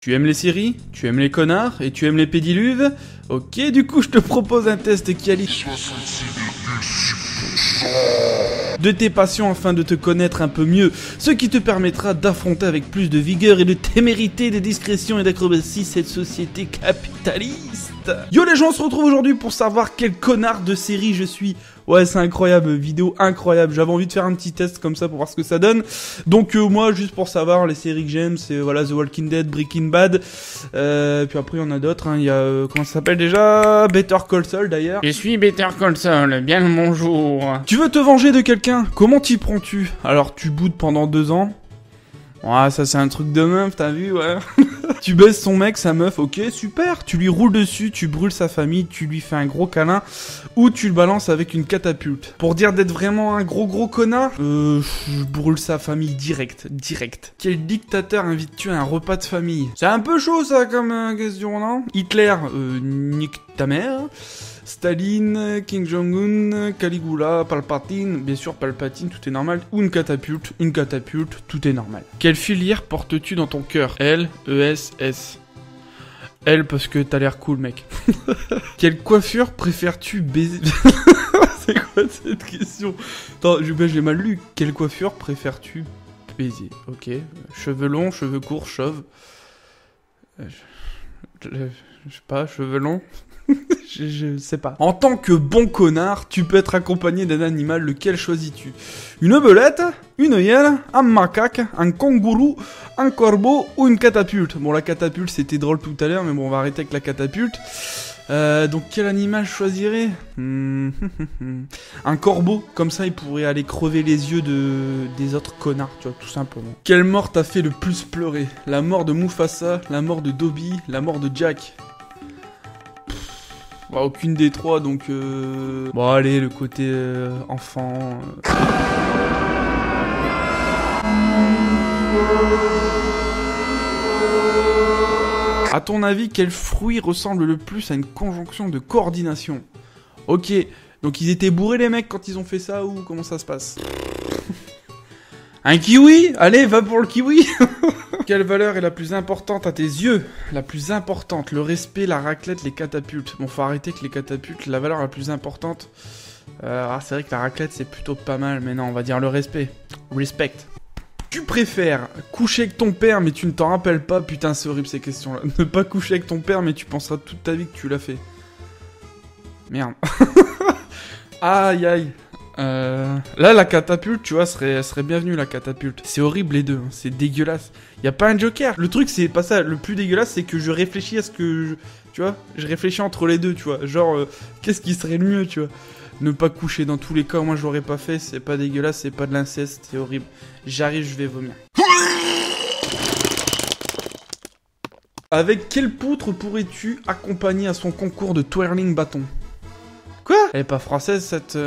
Tu aimes les séries, tu aimes les connards et tu aimes les pédiluves? Ok, du coup je te propose un test qui allie de tes passions afin de te connaître un peu mieux, ce qui te permettra d'affronter avec plus de vigueur et de témérité, de discrétion et d'acrobatie cette société capitaliste. Yo les gens, on se retrouve aujourd'hui pour savoir quel connard de série je suis. Ouais, c'est incroyable, vidéo incroyable. J'avais envie de faire un petit test comme ça pour voir ce que ça donne. Donc moi, juste pour savoir, les séries que j'aime, c'est voilà The Walking Dead, Breaking Bad. Puis après, il y en a d'autres. Hein. Il y a, comment ça s'appelle déjà? Better Call Saul d'ailleurs. Je suis Better Call Saul, bien le bonjour. Tu veux te venger de quelqu'un? Comment t'y prends-tu? Alors, tu boudes pendant 2 ans. Ouais, ça c'est un truc de meuf, t'as vu, ouais. Tu baises son mec, sa meuf, ok, super. Tu lui roules dessus, tu brûles sa famille, tu lui fais un gros câlin, ou tu le balances avec une catapulte. Pour dire d'être vraiment un gros connard, je brûle sa famille direct. Quel dictateur invite-tu à un repas de famille? C'est un peu chaud ça comme question, non? Hitler, nique ta mère. Staline, Kim Jong-un, Caligula, Palpatine, bien sûr Palpatine, tout est normal. Ou une catapulte, tout est normal. Quelle filière portes-tu dans ton cœur? L, E, S, S. L parce que t'as l'air cool mec. Quelle coiffure préfères-tu baiser? C'est quoi cette question? Attends, j'ai mal lu. Quelle coiffure préfères-tu baiser? Ok. Cheveux longs, cheveux courts, chauve. Je sais pas, cheveux longs. Je sais pas. En tant que bon connard, tu peux être accompagné d'un animal, lequel choisis-tu? Une belette, une hyène, un macaque, un kangourou, un corbeau ou une catapulte? Bon, la catapulte c'était drôle tout à l'heure, mais bon, on va arrêter avec la catapulte. Donc quel animal je choisirais? Un corbeau, comme ça il pourrait aller crever les yeux des autres connards, tu vois, tout simplement. Quelle mort t'a fait le plus pleurer? La mort de Mufasa, la mort de Dobby, la mort de Jack? Bah, aucune des trois, donc bon allez, le côté enfant... À ton avis, quel fruit ressemble le plus à une conjonction de coordination? Ok, donc ils étaient bourrés les mecs quand ils ont fait ça, ou comment ça se passe? Un kiwi? Allez, va pour le kiwi. Quelle valeur est la plus importante à tes yeux? La plus importante, le respect, la raclette, les catapultes. Bon, faut arrêter que les catapultes, la valeur la plus importante... c'est vrai que la raclette, c'est plutôt pas mal, mais non, on va dire le respect. Respect. Tu préfères coucher avec ton père, mais tu ne t'en rappelles pas? Putain, c'est horrible ces questions-là. Ne pas coucher avec ton père, mais tu penseras toute ta vie que tu l'as fait. Merde. Aïe, aïe. Là, la catapulte, tu vois, serait bienvenue, la catapulte. C'est horrible, les deux, hein, c'est dégueulasse. Y a pas un joker. Le truc, c'est pas ça. Le plus dégueulasse, c'est que je réfléchis à ce que tu vois, je réfléchis entre les deux, tu vois. Genre, qu'est-ce qui serait le mieux, tu vois? Ne pas coucher, dans tous les cas, moi, je l'aurais pas fait. C'est pas dégueulasse, c'est pas de l'inceste, c'est horrible. J'arrive, je vais vomir. Avec quelle poutre pourrais-tu accompagner à son concours de twirling bâton? Quoi? Elle est pas française cette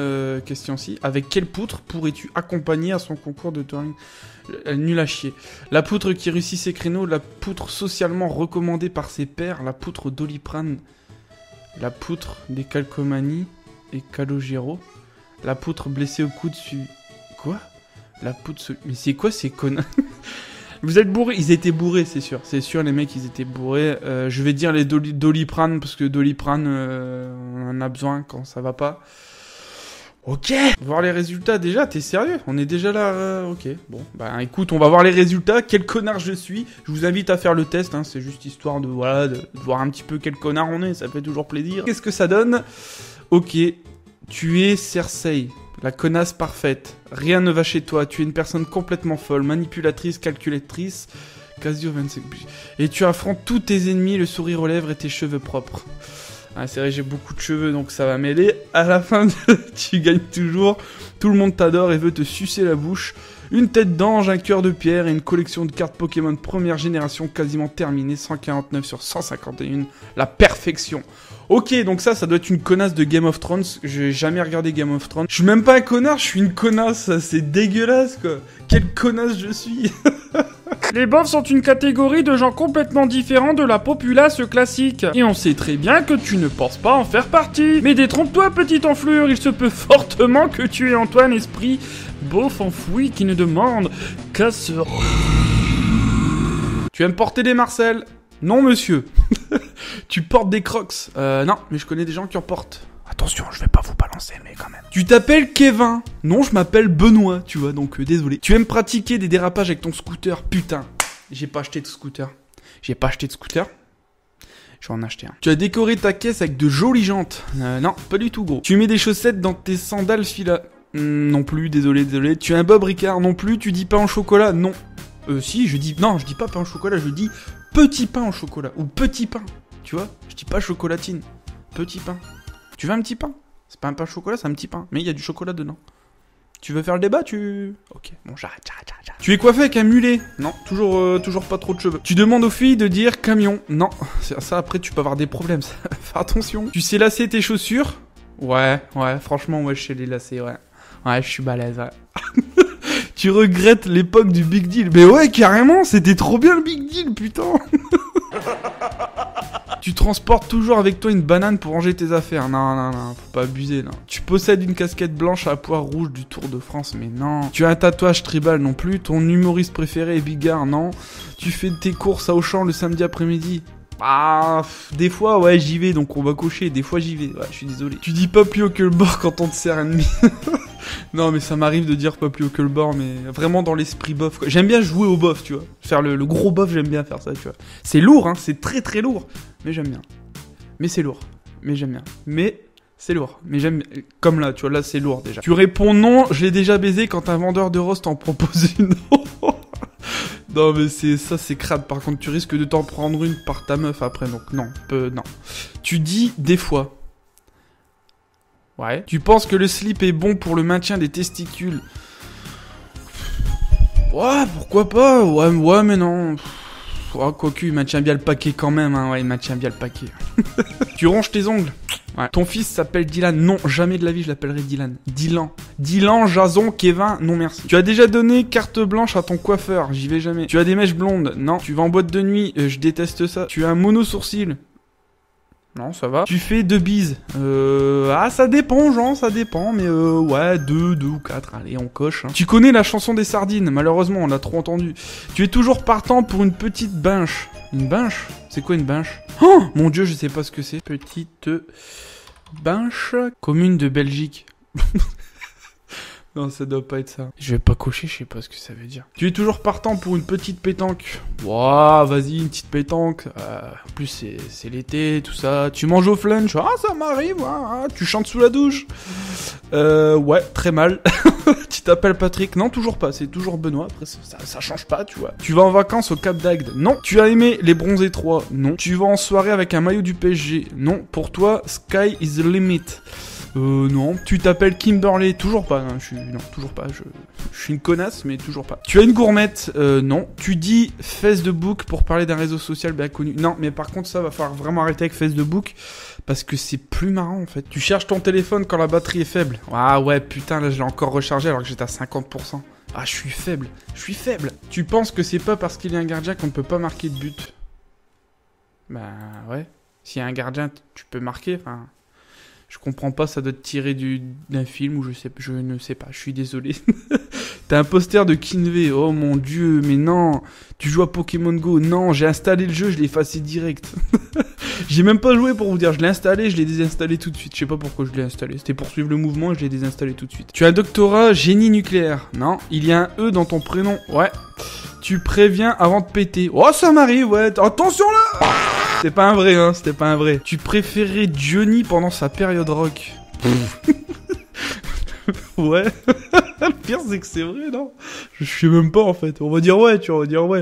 question-ci. Avec quelle poutre pourrais-tu accompagner à son concours de twirling? Nul à chier. La poutre qui réussit ses créneaux, la poutre socialement recommandée par ses pairs, la poutre Doliprane, la poutre des calcomanies et Calogero, la poutre blessée au coude Quoi? La poutre... Mais c'est quoi ces connards? Vous êtes bourrés? Ils étaient bourrés, c'est sûr. C'est sûr, les mecs, ils étaient bourrés. Je vais dire les Doliprane, parce que Doliprane, on en a besoin quand ça va pas. Ok. Voir les résultats, déjà, t'es sérieux? On est déjà là, ok. Bon, bah écoute, on va voir les résultats. Quel connard je suis? Je vous invite à faire le test, hein. C'est juste histoire de, voilà, de voir un petit peu quel connard on est. Ça fait toujours plaisir. Qu'est-ce que ça donne? Ok. Tu es Cersei. La connasse parfaite. Rien ne va chez toi. Tu es une personne complètement folle, manipulatrice, calculatrice. Casio 25. Et tu affrontes tous tes ennemis, le sourire aux lèvres et tes cheveux propres. Ah, c'est vrai, j'ai beaucoup de cheveux, donc ça va m'aider. À la fin, tu gagnes toujours. Tout le monde t'adore et veut te sucer la bouche. Une tête d'ange, un cœur de pierre et une collection de cartes Pokémon de première génération quasiment terminée. 149 sur 151. La perfection. Ok, donc ça doit être une connasse de Game of Thrones. J'ai jamais regardé Game of Thrones. Je suis même pas un connard, je suis une connasse. C'est dégueulasse, quoi. Quelle connasse je suis. Les bofs sont une catégorie de gens complètement différents de la populace classique. Et on sait très bien que tu ne penses pas en faire partie. Mais détrompe-toi, petite enflure, il se peut fortement que tu aies en toi un esprit beauf enfoui qui ne demande qu'à se... Tu aimes porter des Marcel? Non, monsieur. Tu portes des Crocs. Non, mais je connais des gens qui en portent. Attention, je vais pas vous balancer, mais quand même. Tu t'appelles Kevin. Non, je m'appelle Benoît, tu vois, donc désolé. Tu aimes pratiquer des dérapages avec ton scooter. Putain, j'ai pas acheté de scooter. Je vais en acheter un. Tu as décoré ta caisse avec de jolies jantes. Non, pas du tout, gros. Tu mets des chaussettes dans tes sandales fila. Non plus, désolé. Tu as un Bob Ricard. Non plus. Tu dis pain au chocolat. Non. Si, je dis... Non, je dis pas pain au chocolat, je dis petit pain au chocolat. Ou petit pain. Tu vois? Je dis pas chocolatine. Petit pain. Tu veux un petit pain? C'est pas un pain au chocolat, c'est un petit pain. Mais il y a du chocolat dedans. Tu veux faire le débat? Ok, bon, j'arrête. Tu es coiffé avec un mulet? Non, toujours pas trop de cheveux. Tu demandes aux filles de dire camion? Non, ça après tu peux avoir des problèmes, ça. Fais attention. Tu sais lasser tes chaussures? Ouais, franchement, ouais, je sais les lasser, ouais. Ouais, je suis balèze, ouais. Tu regrettes l'époque du Big Deal? Mais ouais, carrément, c'était trop bien le Big Deal, putain. Tu transportes toujours avec toi une banane pour ranger tes affaires. Non, faut pas abuser, non. Tu possèdes une casquette blanche à pois rouge du Tour de France, mais non. Tu as un tatouage tribal non plus. Ton humoriste préféré est Bigard, non. Tu fais tes courses à Auchan le samedi après-midi. Ah, des fois, ouais, j'y vais, donc on va cocher. Des fois, j'y vais. Ouais, je suis désolé. Tu dis pas plus haut que le bord quand on te sert un demi. Non, mais ça m'arrive de dire pas plus haut que le bord, mais vraiment dans l'esprit bof, quoi. J'aime bien jouer au bof, tu vois. Faire le gros bof, j'aime bien faire ça, tu vois. C'est lourd, hein, c'est très très lourd. Mais j'aime bien. Mais c'est lourd. Mais j'aime bien. Mais c'est lourd. Mais j'aime bien. Comme là, tu vois, là c'est lourd déjà. Tu réponds non, je l'ai déjà baisé quand un vendeur de roast t'en propose une. Non, mais c'est crade. Par contre, tu risques de t'en prendre une par ta meuf après, donc non. Non. Tu dis des fois. Ouais. Tu penses que le slip est bon pour le maintien des testicules? Ouais, pourquoi pas? Ouais, mais non. Oh, quoique, il maintient bien le paquet quand même, hein. Ouais, il maintient bien le paquet. Tu ronges tes ongles? Ouais. Ton fils s'appelle Dylan? Non, jamais de la vie je l'appellerai Dylan. Dylan, Jason, Kevin? Non merci. Tu as déjà donné carte blanche à ton coiffeur? J'y vais jamais. Tu as des mèches blondes? Non. Tu vas en boîte de nuit? Je déteste ça. Tu as un mono-sourcil? Non, ça va. Tu fais 2 bises? Ça dépend, Jean, ça dépend, mais ouais, 2 ou 4, allez, on coche. Hein. Tu connais la chanson des sardines? Malheureusement, on l'a trop entendu. Tu es toujours partant pour une petite binche? Une binche? C'est quoi une binche? Oh, mon dieu, je sais pas ce que c'est. Petite binche. Commune de Belgique. Non, ça doit pas être ça. Je vais pas cocher, je sais pas ce que ça veut dire. Tu es toujours partant pour une petite pétanque? Wouah, vas-y, une petite pétanque. En plus, c'est l'été, tout ça. Tu manges au flunch? Ah, ça m'arrive, hein. Tu chantes sous la douche? Ouais, très mal. Tu t'appelles Patrick? Non, toujours pas, c'est toujours Benoît. Après, ça change pas, tu vois. Tu vas en vacances au Cap d'Agde? Non. Tu as aimé les bronzés 3? Non. Tu vas en soirée avec un maillot du PSG? Non. Pour toi, sky is the limit. Non. Tu t'appelles Kimberley? Toujours pas. Non, toujours pas. Je suis une connasse, mais toujours pas. Tu as une gourmette? Non. Tu dis Facebook pour parler d'un réseau social bien connu? Non, mais par contre, ça va falloir vraiment arrêter avec Facebook parce que c'est plus marrant en fait. Tu cherches ton téléphone quand la batterie est faible? Ah ouais, putain, là je l'ai encore rechargé alors que j'étais à 50%. Ah, je suis faible. Tu penses que c'est pas parce qu'il y a un gardien qu'on ne peut pas marquer de but? Bah ouais. S'il y a un gardien, tu peux marquer, enfin... Je comprends pas, ça doit te tirer d'un film ou je ne sais pas, je suis désolé. T'as un poster de Kinvey, oh mon dieu, mais non. Tu joues à Pokémon Go? Non, j'ai installé le jeu, je l'ai effacé direct. J'ai même pas joué pour vous dire, je l'ai installé, je l'ai désinstallé tout de suite. Je sais pas pourquoi je l'ai installé, c'était pour suivre le mouvement et je l'ai désinstallé tout de suite. Tu as un doctorat génie nucléaire? Non. Il y a un E dans ton prénom? Ouais. Tu préviens avant de péter? Oh, ça m'arrive, ouais, attention là. C'était pas un vrai. Tu préférais Johnny pendant sa période rock? Ouais. Le pire, c'est que c'est vrai, non? Je sais même pas, en fait. On va dire ouais,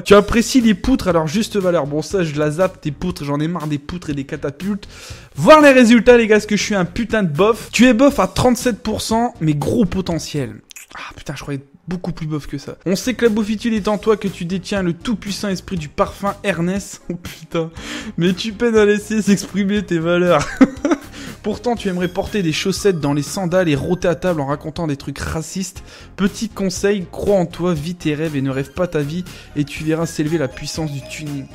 Tu apprécies les poutres à leur juste valeur. Bon, ça, je la zappe, tes poutres. J'en ai marre des poutres et des catapultes. Voir les résultats, les gars, parce que je suis un putain de bof. Tu es bof à 37%, mais gros potentiel. Ah, putain, je croyais beaucoup plus bof que ça. On sait que la beaufitude est en toi, que tu détiens le tout-puissant esprit du parfum Ernest. Oh putain. Mais tu peines à laisser s'exprimer tes valeurs. Pourtant, tu aimerais porter des chaussettes dans les sandales et rôter à table en racontant des trucs racistes. Petit conseil, crois en toi, vis tes rêves et ne rêve pas ta vie et tu verras s'élever la puissance du tuning.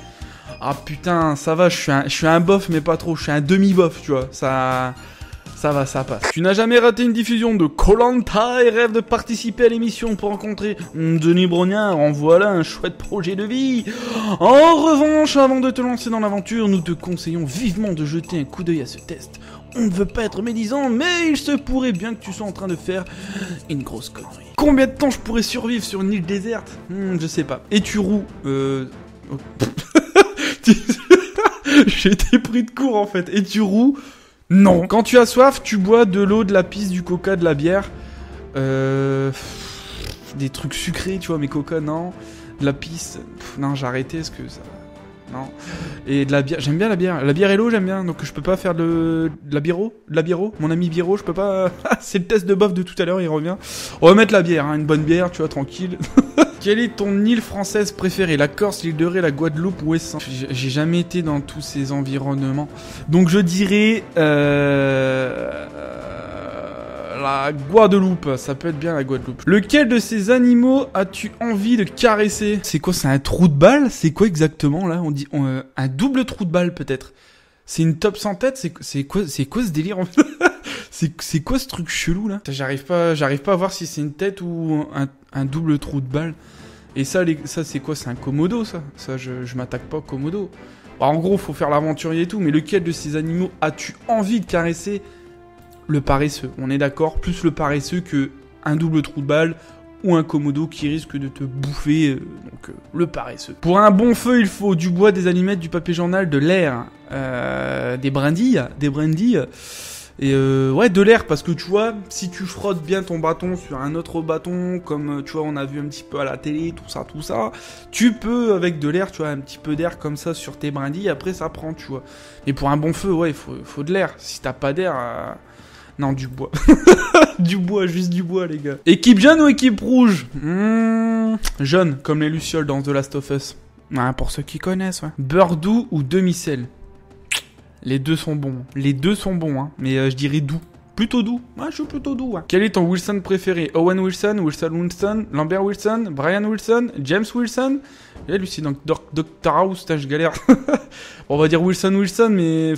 Ah putain, ça va, je suis un bof mais pas trop, je suis un demi-bof, tu vois. Ça Ça va, ça passe. Tu n'as jamais raté une diffusion de Koh-Lanta et rêves de participer à l'émission pour rencontrer Denis Brognard. En voilà un chouette projet de vie. En revanche, avant de te lancer dans l'aventure, nous te conseillons vivement de jeter un coup d'œil à ce test. On ne veut pas être médisant, mais il se pourrait bien que tu sois en train de faire une grosse connerie. Combien de temps je pourrais survivre sur une île déserte? Je sais pas. Et tu roues J'ai été pris de court en fait. Et tu roues? Non. Quand tu as soif, tu bois de l'eau, de la pisse, du coca, de la bière. Des trucs sucrés, tu vois, mais coca, non. De la pisse. Non, j'ai arrêté parce que ça... Non. Et de la bière. J'aime bien la bière. La bière et l'eau, j'aime bien. Donc je peux pas faire de la biero. De la biero. Mon ami biero, je peux pas... C'est le test de bof de tout à l'heure, il revient. On va mettre la bière, hein. Une bonne bière, tu vois, tranquille. Quelle est ton île française préférée? La Corse, l'île de Ré, la Guadeloupe ou Ouessant? J'ai jamais été dans tous ces environnements. Donc je dirais... la Guadeloupe, ça peut être bien la Guadeloupe. Lequel de ces animaux as-tu envie de caresser? C'est quoi, c'est un trou de balle? C'est quoi exactement là? On dit un double trou de balle peut-être. C'est une top sans tête? C'est quoi ce délire? C'est quoi ce truc chelou là? J'arrive pas à voir si c'est une tête ou un double trou de balle. Et ça c'est quoi? C'est un Komodo ça? Ça je m'attaque pas au Komodo. Bah, en gros faut faire l'aventurier et tout, mais lequel de ces animaux as-tu envie de caresser? Le paresseux, on est d'accord, plus le paresseux que un double trou de balle ou un Komodo qui risque de te bouffer, donc le paresseux. Pour un bon feu, il faut du bois, des allumettes, du papier journal, de l'air, des brindilles, et ouais, de l'air, parce que tu vois, si tu frottes bien ton bâton sur un autre bâton, comme tu vois, on a vu un petit peu à la télé, tout ça, tu peux, avec de l'air, tu vois, un petit peu d'air comme ça sur tes brindilles, après ça prend, tu vois. Mais pour un bon feu, ouais, il faut de l'air. Si t'as pas d'air... Non, du bois. Du bois, juste du bois, les gars. Équipe jaune ou équipe rouge? Jaune, comme les lucioles dans The Last of Us. Ouais, pour ceux qui connaissent, ouais. Beurre doux ou demi-sel? Les deux sont bons. Les deux sont bons, hein. Mais je dirais doux. Plutôt doux. Ouais, je suis plutôt doux, ouais. Quel est ton Wilson préféré? Owen Wilson, Wilson, Lambert Wilson, Brian Wilson, James Wilson? Et lui, c'est donc Dr House, je galère. On va dire Wilson, mais...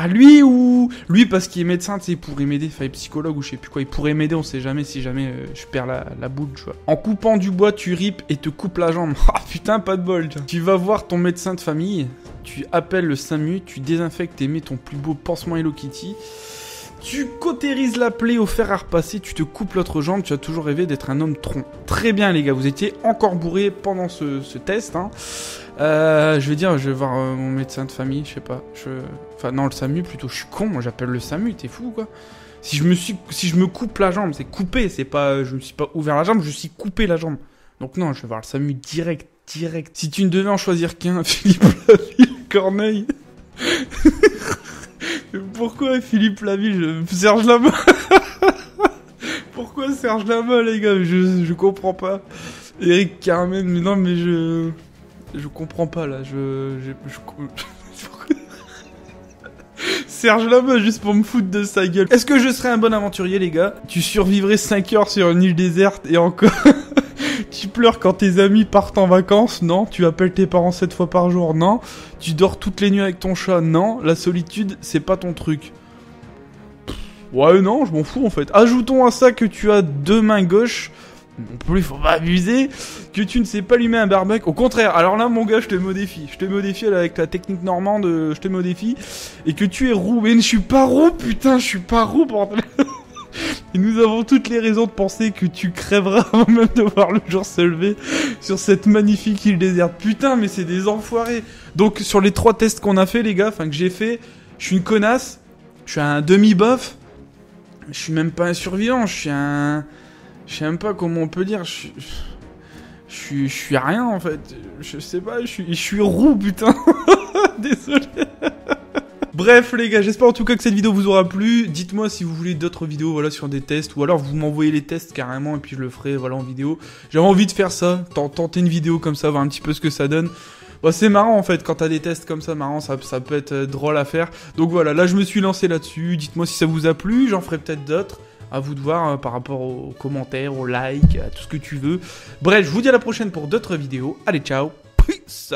lui ou... Lui parce qu'il est médecin, tu sais, il pourrait m'aider, enfin, psychologue ou je sais plus quoi, il pourrait m'aider, on sait jamais si jamais je perds la boule, tu vois. En coupant du bois, tu ripes et te coupes la jambe. Ah putain, pas de bol, tu vois. Tu vas voir ton médecin de famille, tu appelles le SAMU, tu désinfectes et mets ton plus beau pansement Hello Kitty. Tu cautérises la plaie au fer à repasser, tu te coupes l'autre jambe, tu as toujours rêvé d'être un homme tronc. Très bien les gars, vous étiez encore bourrés pendant ce test, hein. Je vais voir mon médecin de famille, je sais pas. Enfin non, le SAMU plutôt, je suis con, moi j'appelle le SAMU, t'es fou ou quoi? Si je me coupe la jambe, c'est coupé, c'est pas... Je me suis pas ouvert la jambe, je suis coupé la jambe. Donc non, je vais voir le SAMU direct. Si tu ne devais en choisir qu'un, Philippe Laville, Corneille... Pourquoi Philippe Laville, Serge Lama? Pourquoi Serge Lama, les gars? Je comprends pas. Eric Carmen, mais non, mais je comprends pas, là. Serge Lama, juste pour me foutre de sa gueule. Est-ce que je serais un bon aventurier, les gars? Tu survivrais 5 heures sur une île déserte et encore... Tu pleures quand tes amis partent en vacances? Non. Tu appelles tes parents 7 fois par jour? Non. Tu dors toutes les nuits avec ton chat? Non. La solitude, c'est pas ton truc. Ouais, non, je m'en fous en fait. Ajoutons à ça que tu as 2 mains gauches. Non plus, faut pas abuser. Que tu ne sais pas allumer un barbecue. Au contraire, alors là, mon gars, je te mets au défi. Je te mets au défi avec la technique normande. Je te mets au défi. Et que tu es roux. Mais je suis pas roux, putain, je suis pas roux, bordel. Et nous avons toutes les raisons de penser que tu crèveras avant même de voir le jour se lever sur cette magnifique île déserte. Putain, mais c'est des enfoirés. Donc, sur les 3 tests qu'on a fait, les gars, enfin que j'ai fait, je suis une connasse, je suis un demi-bof, je suis même pas un survivant, je suis un... Je sais même pas comment on peut dire, je suis rien, en fait. Je sais pas, je suis roux, putain. Désolé. Bref les gars, j'espère en tout cas que cette vidéo vous aura plu. Dites-moi si vous voulez d'autres vidéos, voilà, sur des tests, ou alors vous m'envoyez les tests carrément et puis je le ferai, voilà, en vidéo. J'avais envie de faire ça, tenter une vidéo comme ça, voir un petit peu ce que ça donne. Bon, c'est marrant en fait, quand t'as des tests comme ça, marrant, ça peut être drôle à faire. Donc voilà, là je me suis lancé là-dessus. Dites-moi si ça vous a plu, j'en ferai peut-être d'autres. À vous de voir par rapport aux commentaires, aux likes, à tout ce que tu veux. Bref, je vous dis à la prochaine pour d'autres vidéos. Allez, ciao, peace.